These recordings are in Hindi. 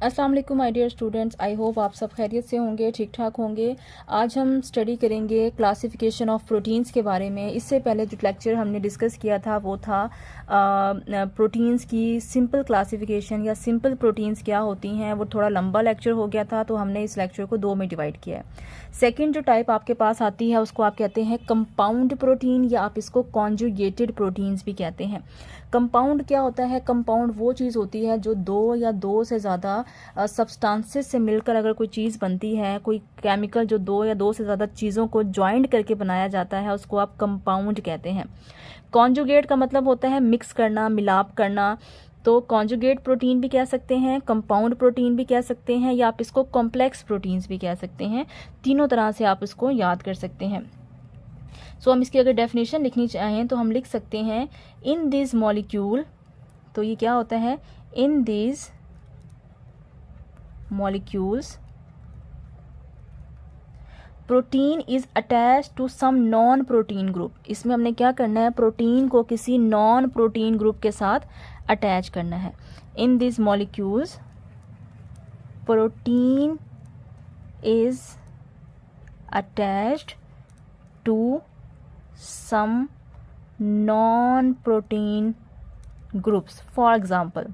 अस्सलाम वालेकुम my dear students, I hope आप सब खैरियत से होंगे, ठीक ठाक होंगे। आज हम स्टडी करेंगे क्लासिफिकेशन ऑफ प्रोटीन्स के बारे में। इससे पहले जो लेक्चर हमने डिस्कस किया था वो था प्रोटीन्स की सिंपल क्लासिफिकेशन या सिंपल प्रोटीन्स क्या होती हैं। वो थोड़ा लंबा लेक्चर हो गया था, तो हमने इस लेक्चर को दो में डिवाइड किया है। सेकेंड जो टाइप आपके पास आती है उसको आप कहते हैं कंपाउंड प्रोटीन, या आप इसको कॉन्जुगेटेड प्रोटीन्स भी कहते हैं। कंपाउंड क्या होता है? कंपाउंड वो चीज़ होती है जो दो या दो से ज़्यादा सब्सटेंसेस से मिलकर अगर कोई चीज़ बनती है, कोई केमिकल जो दो या दो से ज़्यादा चीज़ों को ज्वाइंट करके बनाया जाता है, उसको आप कंपाउंड कहते हैं। कॉन्जुगेट का मतलब होता है मिक्स करना, मिलाप करना। तो कॉन्जुगेट प्रोटीन भी कह सकते हैं, कंपाउंड प्रोटीन भी कह सकते हैं, या आप इसको कॉम्प्लेक्स प्रोटीन्स भी कह सकते हैं। तीनों तरह से आप इसको याद कर सकते हैं। सो हम इसकी अगर डेफिनेशन लिखनी चाहें तो हम लिख सकते हैं इन दिस मॉलिक्यूल। तो ये क्या होता है? In this molecules protein is attach to some non protein group. इसमें हमने क्या करना है? प्रोटीन को किसी नॉन प्रोटीन ग्रुप के साथ अटैच करना है। In this molecules protein is attached to some non protein groups. For example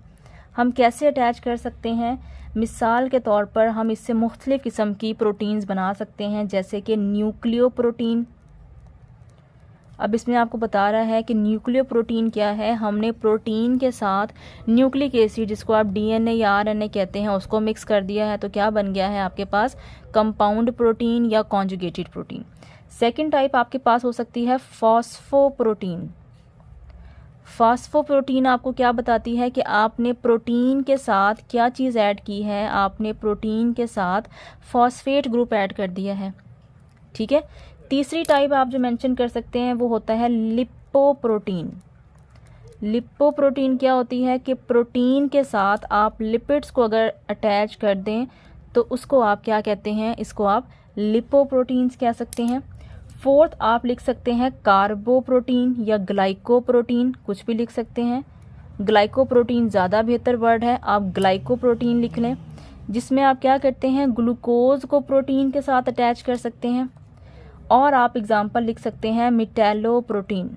हम कैसे अटैच कर सकते हैं? मिसाल के तौर पर हम इससे मुख्तलिफ किस्म की प्रोटीन्स बना सकते हैं, जैसे कि न्यूक्लियो प्रोटीन। अब इसमें आपको बता रहा है कि न्यूक्लियो प्रोटीन क्या है। हमने प्रोटीन के साथ न्यूक्लिक एसिड, जिसको आप डीएनए या आरएनए कहते हैं, उसको मिक्स कर दिया है, तो क्या बन गया है आपके पास? कंपाउंड प्रोटीन या कॉन्जुगेटेड प्रोटीन। सेकेंड टाइप आपके पास हो सकती है फॉस्फोप्रोटीन। फॉस्फोप्रोटीन आपको क्या बताती है कि आपने प्रोटीन के साथ क्या चीज़ ऐड की है? आपने प्रोटीन के साथ फॉस्फेट ग्रुप ऐड कर दिया है। ठीक है। तीसरी टाइप आप जो मेंशन कर सकते हैं वो होता है लिपोप्रोटीन। लिपोप्रोटीन क्या होती है कि प्रोटीन के साथ आप लिपिड्स को अगर अटैच कर दें तो उसको आप क्या कहते हैं? इसको आप लिपोप्रोटीन्स कह सकते हैं। फोर्थ आप लिख सकते हैं कार्बोप्रोटीन या ग्लाइकोप्रोटीन, कुछ भी लिख सकते हैं। ग्लाइकोप्रोटीन ज़्यादा बेहतर वर्ड है, आप ग्लाइकोप्रोटीन लिख लें, जिसमें आप क्या करते हैं? ग्लूकोज को प्रोटीन के साथ अटैच कर सकते हैं। और आप एग्जांपल लिख सकते हैं मेटालोप्रोटीन।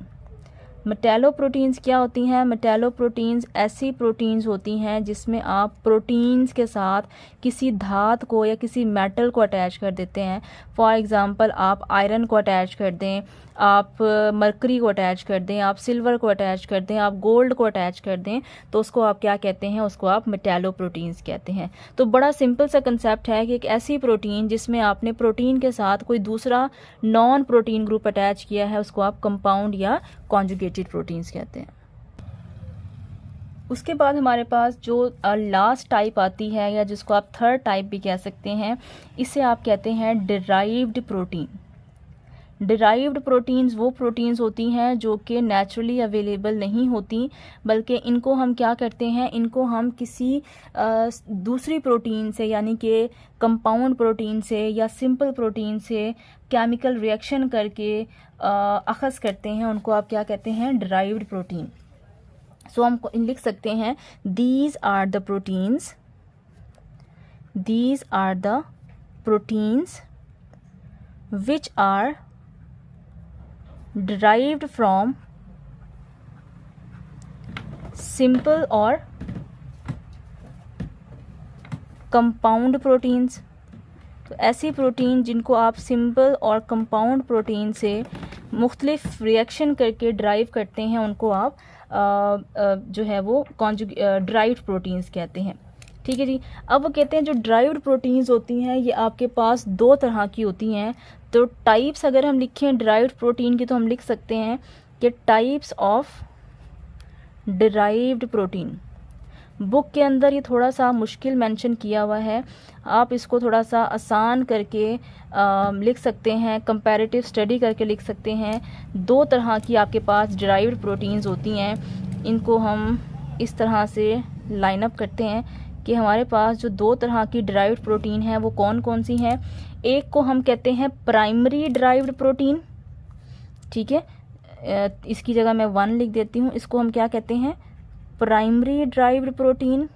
मेटालोप्रोटीन्स क्या होती हैं? मेटालोप्रोटीन्स ऐसी प्रोटीन्स होती हैं जिसमें आप प्रोटीन्स के साथ किसी धात को या किसी मेटल को अटैच कर देते हैं। फॉर एग्जांपल आप आयरन को अटैच कर दें, आप मरकरी को अटैच कर दें, आप सिल्वर को अटैच कर दें, आप गोल्ड को अटैच कर दें, तो उसको आप क्या कहते हैं? उसको आप मेटालोप्रोटीन्स कहते हैं। तो बड़ा सिंपल सा कंसेप्ट है कि एक ऐसी प्रोटीन जिसमें आपने प्रोटीन के साथ कोई दूसरा नॉन प्रोटीन ग्रुप अटैच किया है, उसको आप कंपाउंड या कॉन्जुगेटेड प्रोटीन्स कहते हैं। उसके बाद हमारे पास जो लास्ट टाइप आती है, या जिसको आप थर्ड टाइप भी कह सकते हैं, इसे आप कहते हैं डिराइव्ड प्रोटीन। डिराइव्ड प्रोटीन्स वो प्रोटीन्स होती हैं जो कि नेचुरली अवेलेबल नहीं होती, बल्कि इनको हम क्या करते हैं? इनको हम किसी दूसरी प्रोटीन से, यानी कि कंपाउंड प्रोटीन से या सिंपल प्रोटीन से केमिकल रिएक्शन करके अखज़ करते हैं। उनको आप क्या कहते हैं? Derived protein. सो हम लिख सकते हैं these are the proteins, these are the proteins which are derived from simple or compound proteins। तो ऐसी प्रोटीन जिनको आप सिंपल और कंपाउंड प्रोटीन से मुख्तलिफ रिएक्शन करके ड्राइव करते हैं, उनको आप जो है वो ड्राइव्ड प्रोटीन्स कहते हैं। ठीक है जी। अब वो कहते हैं जो ड्राइव्ड प्रोटीन्स होती हैं ये आपके पास दो तरह की होती हैं। तो टाइप्स अगर हम लिखें ड्राइव्ड प्रोटीन की, तो हम लिख सकते हैं कि types of derived protein. Book के अंदर ये थोड़ा सा मुश्किल मेंशन किया हुआ है, आप इसको थोड़ा सा आसान करके लिख सकते हैं, कंपैरेटिव स्टडी करके लिख सकते हैं। दो तरह की आपके पास डिराइव्ड प्रोटीन्स होती हैं। इनको हम इस तरह से लाइन अप करते हैं कि हमारे पास जो दो तरह की डिराइव्ड प्रोटीन है वो कौन कौन सी हैं। एक को हम कहते हैं प्राइमरी डिराइव्ड प्रोटीन। ठीक है, इसकी जगह मैं 1 लिख देती हूँ। इसको हम क्या कहते हैं? Primary derived protein.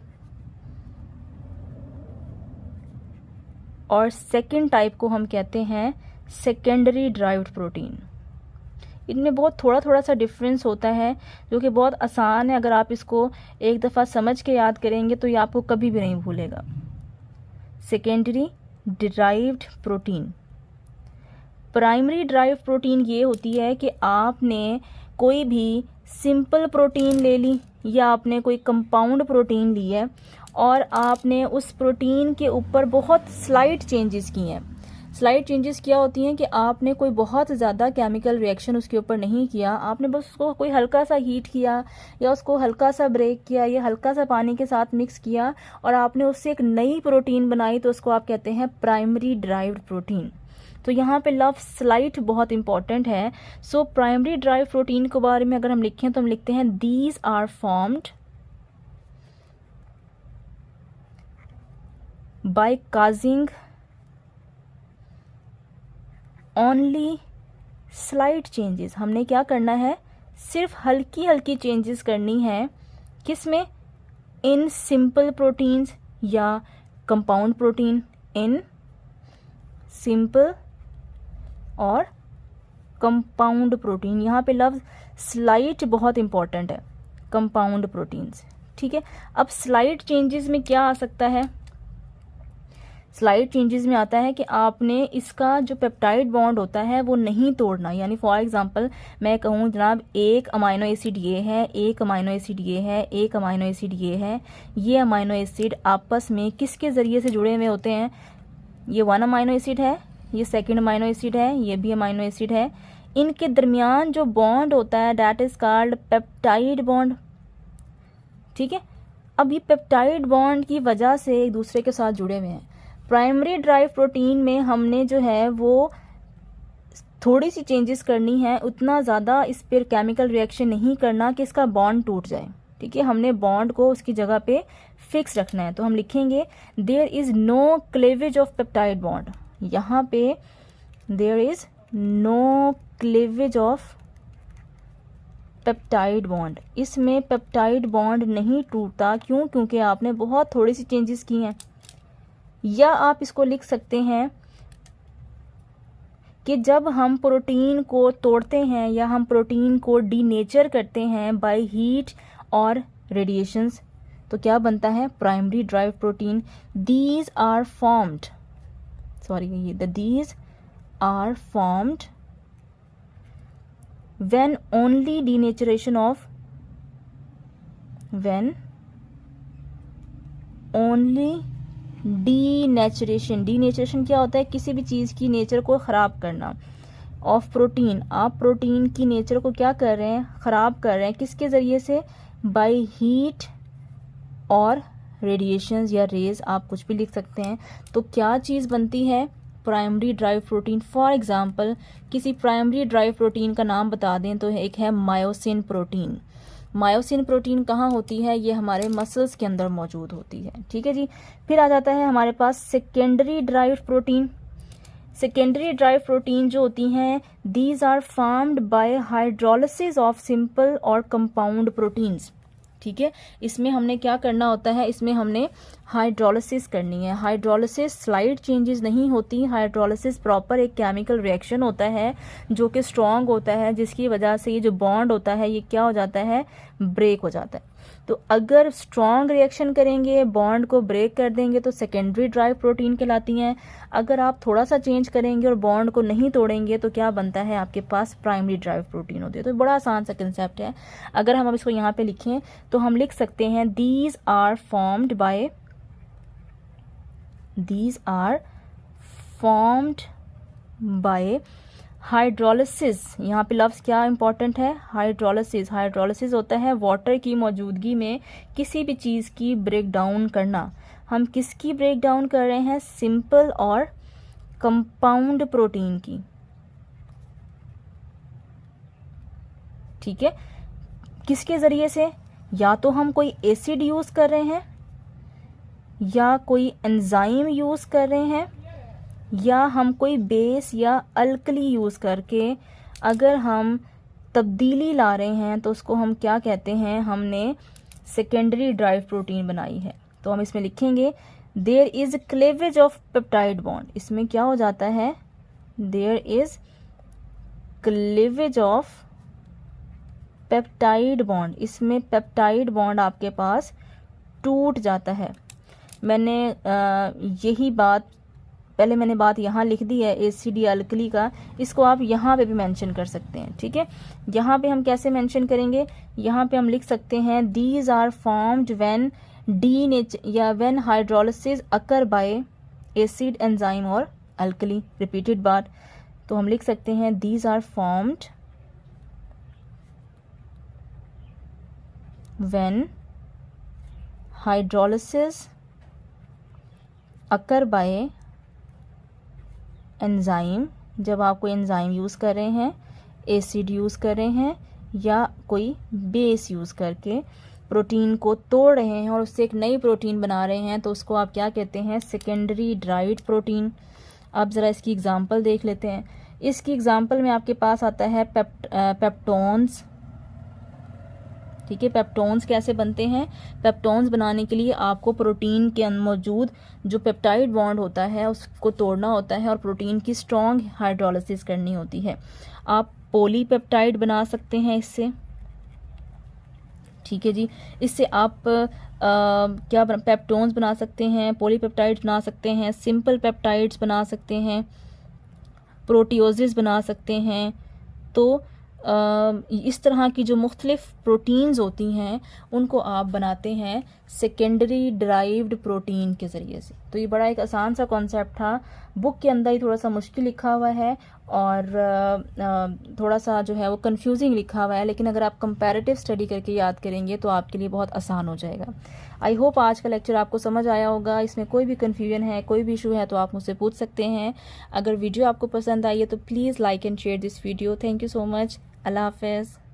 और सेकेंड टाइप को हम कहते हैं सेकेंडरी ड्राइव्ड प्रोटीन। इनमें बहुत थोड़ा सा डिफरेंस होता है जो कि बहुत आसान है। अगर आप इसको एक दफ़ा समझ के याद करेंगे तो ये आपको कभी भी नहीं भूलेगा। Secondary derived protein. Primary derived protein ये होती है कि आपने कोई भी सिंपल प्रोटीन ले ली या आपने कोई कंपाउंड प्रोटीन ली है और आपने उस प्रोटीन के ऊपर बहुत स्लाइट चेंजेस किए हैं। स्लाइट चेंजेस क्या होती हैं कि आपने कोई बहुत ज़्यादा केमिकल रिएक्शन उसके ऊपर नहीं किया, आपने बस उसको कोई हल्का सा हीट किया या उसको हल्का सा ब्रेक किया या हल्का सा पानी के साथ मिक्स किया और आपने उससे एक नई प्रोटीन बनाई, तो उसको आप कहते हैं प्राइमरी ड्राइव्ड प्रोटीन। तो यहाँ पे लफ्ज़ स्लाइट बहुत इंपॉर्टेंट है। सो प्राइमरी ड्राइव्ड प्रोटीन के बारे में अगर हम लिखें तो हम लिखते हैं these are formed by causing only slight changes. हमने क्या करना है, सिर्फ हल्की हल्की चेंजेस करनी है। किस में? इन सिंपल प्रोटीन्स या कंपाउंड प्रोटीन, इन सिंपल और कंपाउंड प्रोटीन। यहाँ पे लफ्ज़ स्लाइट बहुत इंपॉर्टेंट है, कंपाउंड प्रोटीन्स। ठीक है, अब स्लाइट चेंजेस में क्या आ सकता है? स्लाइड चेंजेस में आता है कि आपने इसका जो पेप्टाइड बॉन्ड होता है वो नहीं तोड़ना। यानी फॉर एग्जांपल मैं कहूँ जनाब एक अमाइनो एसिड ये है, एक अमाइनो एसिड ये है, एक अमाइनो एसिड ये है। ये अमाइनो एसिड आपस में किसके ज़रिए से जुड़े हुए होते हैं? ये वन अमाइनो एसिड है, ये सेकेंड अमाइनो एसिड है, ये भी अमाइनो एसिड है। इनके दरमियान जो बॉन्ड होता है that is called peptide bond. ठीक है, अब ये पेप्टाइड बॉन्ड की वजह से एक दूसरे के साथ जुड़े हुए हैं। प्राइमरी ड्राइव प्रोटीन में हमने जो है वो थोड़ी सी चेंजेस करनी है, उतना ज़्यादा इस पर केमिकल रिएक्शन नहीं करना कि इसका बॉन्ड टूट जाए। ठीक है, हमने बॉन्ड को उसकी जगह पे फिक्स रखना है। तो हम लिखेंगे there is no cleavage of peptide bond. यहाँ पे there is no cleavage of peptide bond. इसमें पेप्टाइड बॉन्ड नहीं टूटता। क्यों? क्योंकि आपने बहुत थोड़ी सी चेंजेस की हैं। या आप इसको लिख सकते हैं कि जब हम प्रोटीन को तोड़ते हैं या हम प्रोटीन को डीनेचर करते हैं बाय हीट और रेडिएशंस, तो क्या बनता है? Primary derived protein. These are formed, these are formed when only denaturation of denaturation क्या होता है? किसी भी चीज़ की नेचर को ख़राब करना। ऑफ प्रोटीन, आप प्रोटीन की नेचर को क्या कर रहे हैं? ख़राब कर रहे हैं। किसके ज़रिए से? बाय हीट और रेडिएशंस या रेज, आप कुछ भी लिख सकते हैं। तो क्या चीज़ बनती है? Primary derived protein. For example किसी प्राइमरी ड्राइव प्रोटीन का नाम बता दें तो एक है मायोसिन प्रोटीन। मायोसिन प्रोटीन कहाँ होती है? ये हमारे मसल्स के अंदर मौजूद होती है। ठीक है जी। फिर आ जाता है हमारे पास secondary derived protein. Secondary derived protein जो होती हैं these are formed by hydrolysis of simple और कंपाउंड प्रोटीन्स। ठीक है, इसमें हमने क्या करना होता है? इसमें हमने हाइड्रोलिसिस करनी है। हाइड्रोलिसिस स्लाइड चेंजेस नहीं होती। हाइड्रोलिसिस प्रॉपर एक केमिकल रिएक्शन होता है जो कि स्ट्रॉन्ग होता है, जिसकी वजह से ये जो बॉन्ड होता है ये क्या हो जाता है? ब्रेक हो जाता है। तो अगर स्ट्रॉन्ग रिएक्शन करेंगे, बॉन्ड को ब्रेक कर देंगे तो सेकेंडरी ड्राइव प्रोटीन कहलाती हैं। अगर आप थोड़ा सा चेंज करेंगे और बॉन्ड को नहीं तोड़ेंगे तो क्या बनता है? आपके पास प्राइमरी ड्राइव प्रोटीन होती है। तो बड़ा आसान सा कंसेप्ट है। अगर हम अब इसको यहाँ पे लिखें तो हम लिख सकते हैं these are formed by hydrolysis. यहाँ पे लफ्ज़ क्या इंपॉर्टेंट है? हाइड्रोलिसिस। हाइड्रोलिसिस होता है वाटर की मौजूदगी में किसी भी चीज़ की ब्रेक डाउन करना। हम किसकी ब्रेक डाउन कर रहे हैं? सिंपल और कंपाउंड प्रोटीन की। ठीक है, किसके ज़रिए से? या तो हम कोई एसिड यूज़ कर रहे हैं या कोई एंजाइम यूज़ कर रहे हैं या हम कोई बेस या अल्कली यूज़ करके अगर हम तब्दीली ला रहे हैं तो उसको हम क्या कहते हैं? हमने सेकेंडरी ड्राइव प्रोटीन बनाई है। तो हम इसमें लिखेंगे there is cleavage of peptide bond, इसमें क्या हो जाता है, there is cleavage of peptide bond, इसमें पेप्टाइड बॉन्ड आपके पास टूट जाता है। मैंने यही बात पहले मैंने बात यहाँ लिख दी है एसिडी अल्कली का, इसको आप यहाँ पे भी मेंशन कर सकते हैं, ठीक है। यहाँ पे हम कैसे मेंशन करेंगे, यहाँ पे हम लिख सकते हैं these are formed when denature या when hydrolysis occur by acid enzyme और अल्कली, रिपीटेड बार। तो हम लिख सकते हैं these are formed when hydrolysis occur by enzyme, जब आप कोई एंजाइम यूज़ कर रहे हैं, एसिड यूज़ कर रहे हैं या कोई बेस यूज़ करके प्रोटीन को तोड़ रहे हैं और उससे एक नई प्रोटीन बना रहे हैं, तो उसको आप क्या कहते हैं, सेकेंडरी ड्राइड प्रोटीन। आप ज़रा इसकी एग्जांपल देख लेते हैं। इसकी एग्जांपल में आपके पास आता है पेप्टोन्स, ठीक है। पेप्टोन्स कैसे बनते हैं, पेप्टोन्स बनाने के लिए आपको प्रोटीन के अंदर मौजूद जो पेप्टाइड बॉन्ड होता है उसको तोड़ना होता है और प्रोटीन की स्ट्रॉन्ग हाइड्रोलिसिस करनी होती है। आप पॉलीपेप्टाइड बना सकते हैं इससे, ठीक है जी। इससे आप क्या पेप्टोन्स बना सकते हैं, पॉलीपेप्टाइड्स बना सकते हैं, सिंपल पेप्टाइड्स बना सकते हैं, प्रोटियोसिस बना सकते हैं। तो इस तरह की जो मुख्तलिफ प्रोटीन्स होती हैं उनको आप बनाते हैं सेकेंडरी ड्राइव्ड प्रोटीन के ज़रिए से। तो ये बड़ा एक आसान सा कॉन्सेप्ट था, बुक के अंदर ही थोड़ा सा मुश्किल लिखा हुआ है और थोड़ा सा जो है वो कंफ्यूजिंग लिखा हुआ है, लेकिन अगर आप कंपैरेटिव स्टडी करके याद करेंगे तो आपके लिए बहुत आसान हो जाएगा। आई होप आज का लेक्चर आपको समझ आया होगा। इसमें कोई भी कन्फ्यूजन है, कोई भी इशू है तो आप मुझसे पूछ सकते हैं। अगर वीडियो आपको पसंद आई है तो please like and share this video. Thank you so much. अल्लाह हाफ़िज़।